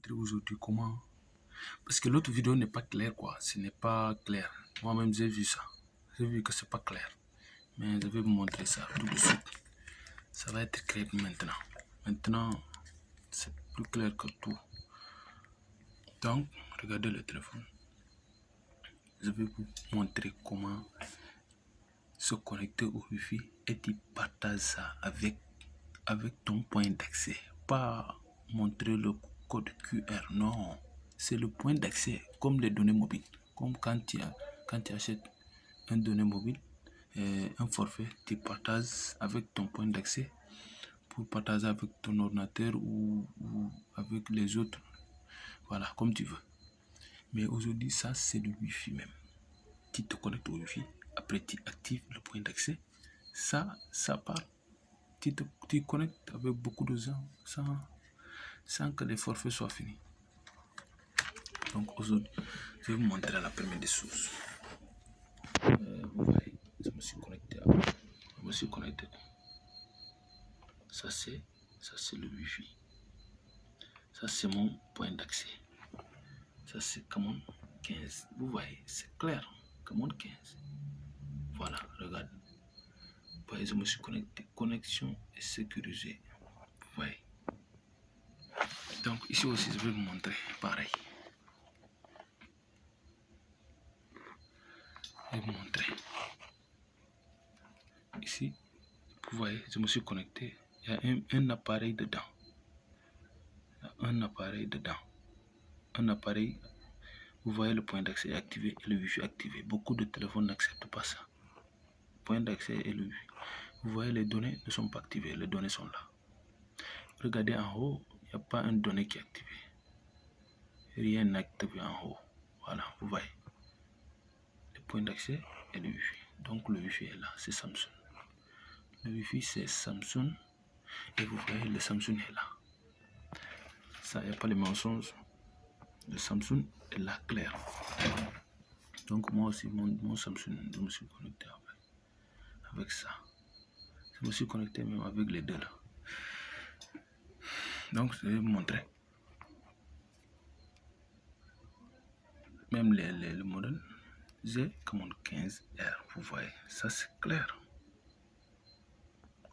montrer aujourd'hui comment... Parce que l'autre vidéo n'est pas claire, quoi. Ce n'est pas clair. Moi-même, j'ai vu ça. J'ai vu que c'est pas clair. Mais je vais vous montrer ça tout de suite. Ça va être clair maintenant. Maintenant, c'est plus clair que tout. Donc, regardez le téléphone. Je vais vous montrer comment se connecter au Wi-Fi et tu partages ça avec ton point d'accès. Pas montrer le code QR, non. C'est le point d'accès, comme les données mobiles. Comme quand tu achètes un données mobile, un forfait, tu partages avec ton point d'accès pour partager avec ton ordinateur ou avec les autres. Voilà, comme tu veux. Mais aujourd'hui, ça, c'est le Wi-Fi même. Tu te connectes au Wi-Fi, après tu actives le point d'accès. Ça part. Tu connectes avec beaucoup de gens sans que les forfaits soient finis. Donc aujourd'hui, je vais vous montrer la première des choses. Vous voyez, je me suis connecté. Ça c'est le Wi-Fi. Ça c'est mon point d'accès. Ça c'est Command 15. Vous voyez, c'est clair. Command 15. Voilà, regarde. Vous voyez, je me suis connecté. Connexion est sécurisée. Vous voyez. Donc ici aussi, je vais vous montrer pareil. Je vais vous montrer. Ici, vous voyez, je me suis connecté. Il y a un appareil dedans. Un appareil, vous voyez, le point d'accès est activé et le Wi-Fi activé. Beaucoup de téléphones n'acceptent pas ça. Point d'accès et le Wi-Fi. Vous voyez, les données ne sont pas activées. Les données sont là. Regardez en haut, il n'y a pas une donnée qui est activée. Rien n'est activé en haut. Voilà, vous voyez. Le point d'accès et le Wi-Fi. Donc le Wi-Fi est là, c'est Samsung. Le Wi-Fi c'est Samsung. Et vous voyez, le Samsung est là. Ça, il n'y a pas les mensonges. Le Samsung est là, clair. Donc moi aussi, mon Samsung, je me suis connecté avec ça. Je me suis connecté même avec les deux là. Donc je vais vous montrer. Même le modèle Command 15R, vous voyez, ça c'est clair.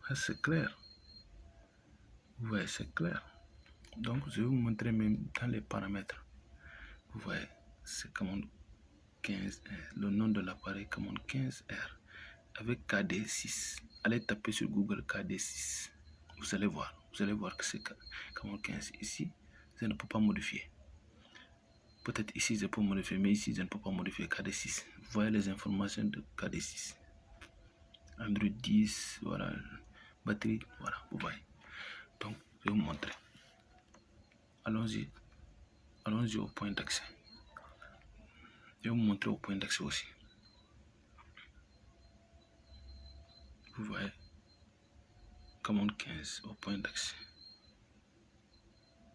Ça c'est clair. Vous voyez, c'est clair. Donc je vais vous montrer même dans les paramètres. Vous voyez, c'est Command 15R. Le nom de l'appareil Command 15R avec KD6. Allez taper sur Google KD6. Vous allez voir que c'est Command 15. Ici, je ne peux pas modifier. Peut-être ici, je peux modifier, mais ici, je ne peux pas modifier KD6. Vous voyez les informations de KD6. Android 10, voilà. Batterie, voilà, vous voyez. Donc, je vais vous montrer. Allons-y au point d'accès. Je vais vous montrer au point d'accès aussi. Vous voyez, Commande 15 au point d'accès.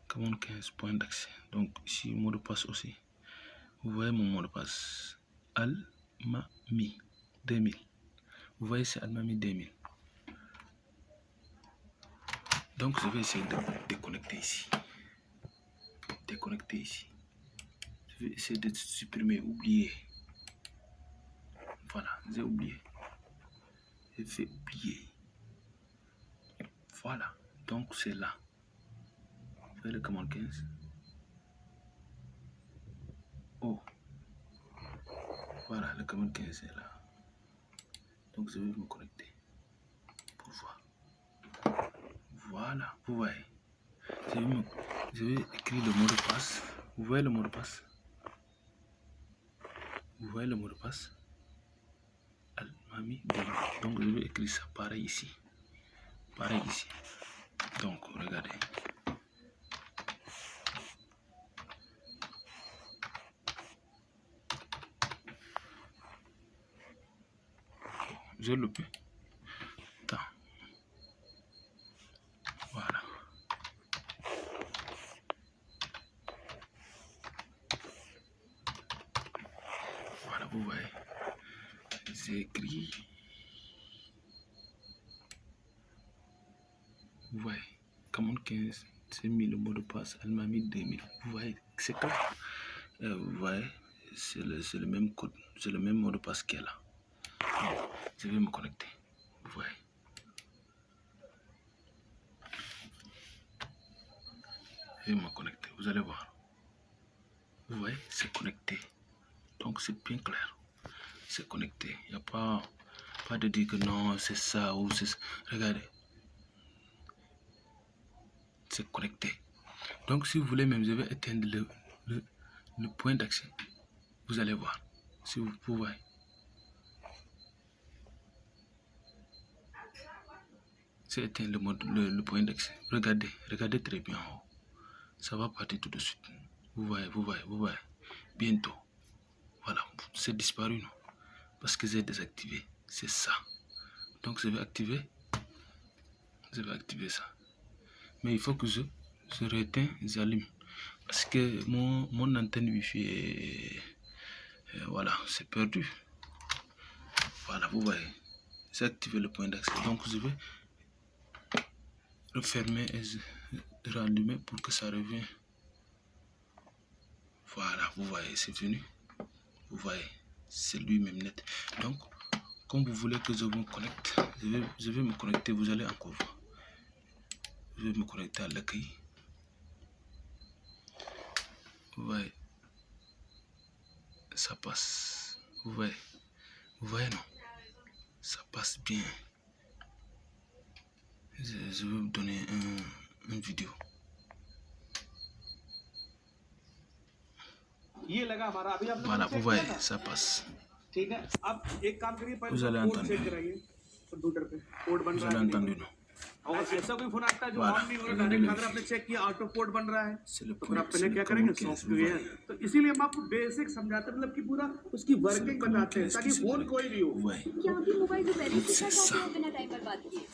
Commande 15 point d'accès. Donc ici, mot de passe aussi. Vous voyez mon mot de passe. Almami 2000. Vous voyez, c'est Almami 2000. Donc je vais essayer de déconnecter ici. Je vais essayer de supprimer, oublier. Voilà, j'ai oublié. J'ai fait oublier. Voilà, donc c'est là. Vous voyez le commande 15. Oh. Voilà, le commande 15 est là. Donc je vais me connecter pour voir. Voilà, vous voyez. Je vais écrire le mot de passe. Vous voyez le mot de passe? Vous voyez le mot de passe? Almami 2000. Donc je vais écrire ça pareil ici. Pareil ici. Donc regardez. J'ai loupé. Attends. Voilà. Voilà, vous voyez. J'ai écrit. Vous voyez. Commande 15. J'ai mis le mot de passe, elle m'a mis 2000. Vous voyez, c'est clair. Vous voyez, c'est le même code, c'est le même mot de passe qu'elle a. Je vais me connecter. Vous voyez. Je vais me connecter, vous allez voir. Vous voyez, c'est connecté. Donc c'est bien clair. C'est connecté. Il n'y a pas de dire que non, c'est ça ou c'est ça. Regardez. C'est connecté. Donc si vous voulez même, je vais éteindre le point d'accès. Vous allez voir. Si vous voyez. C'est éteindre le point d'accès. Regardez très bien en haut. Ça va partir tout de suite. Vous voyez. Bientôt. Voilà, c'est disparu, non? Parce que j'ai désactivé. C'est ça. Donc je vais activer ça. Mais il faut que je rééteins, j'allume. Parce que mon antenne Wi-Fi est... voilà, c'est perdu. Voilà, vous voyez. J'ai activé le point d'accès. Donc je vais refermer et rallumer pour que ça revienne. Voilà, vous voyez, c'est venu. Vous voyez, c'est lui-même net. Donc, comme vous voulez que je me connecte, je vais me connecter, vous allez encore voir. Je vais me connecter à l'accueil. Vous voyez, ça passe. Vous voyez non? Ça passe bien. Je vais vous donner une vidéo. Voilà, vous voyez, ça passe. Vous allez entendre. Vous allez entendre, non? ऐसा कोई फोन आता है जो ऑन नहीं हो रहा, डायरेक्ट अगर आपने चेक किया ऑटो पोर्ट बन रहा है तो फिर आप पहले क्या करेंगे सॉफ्टवेयर। तो इसीलिए हम आपको बेसिक समझाते हैं, मतलब कि पूरा उसकी वर्किंग बताते हैं ताकि फोन कोई भी हो। क्या आपकी मोबाइल जो पहले से था बिना टाइम बर्बाद किए?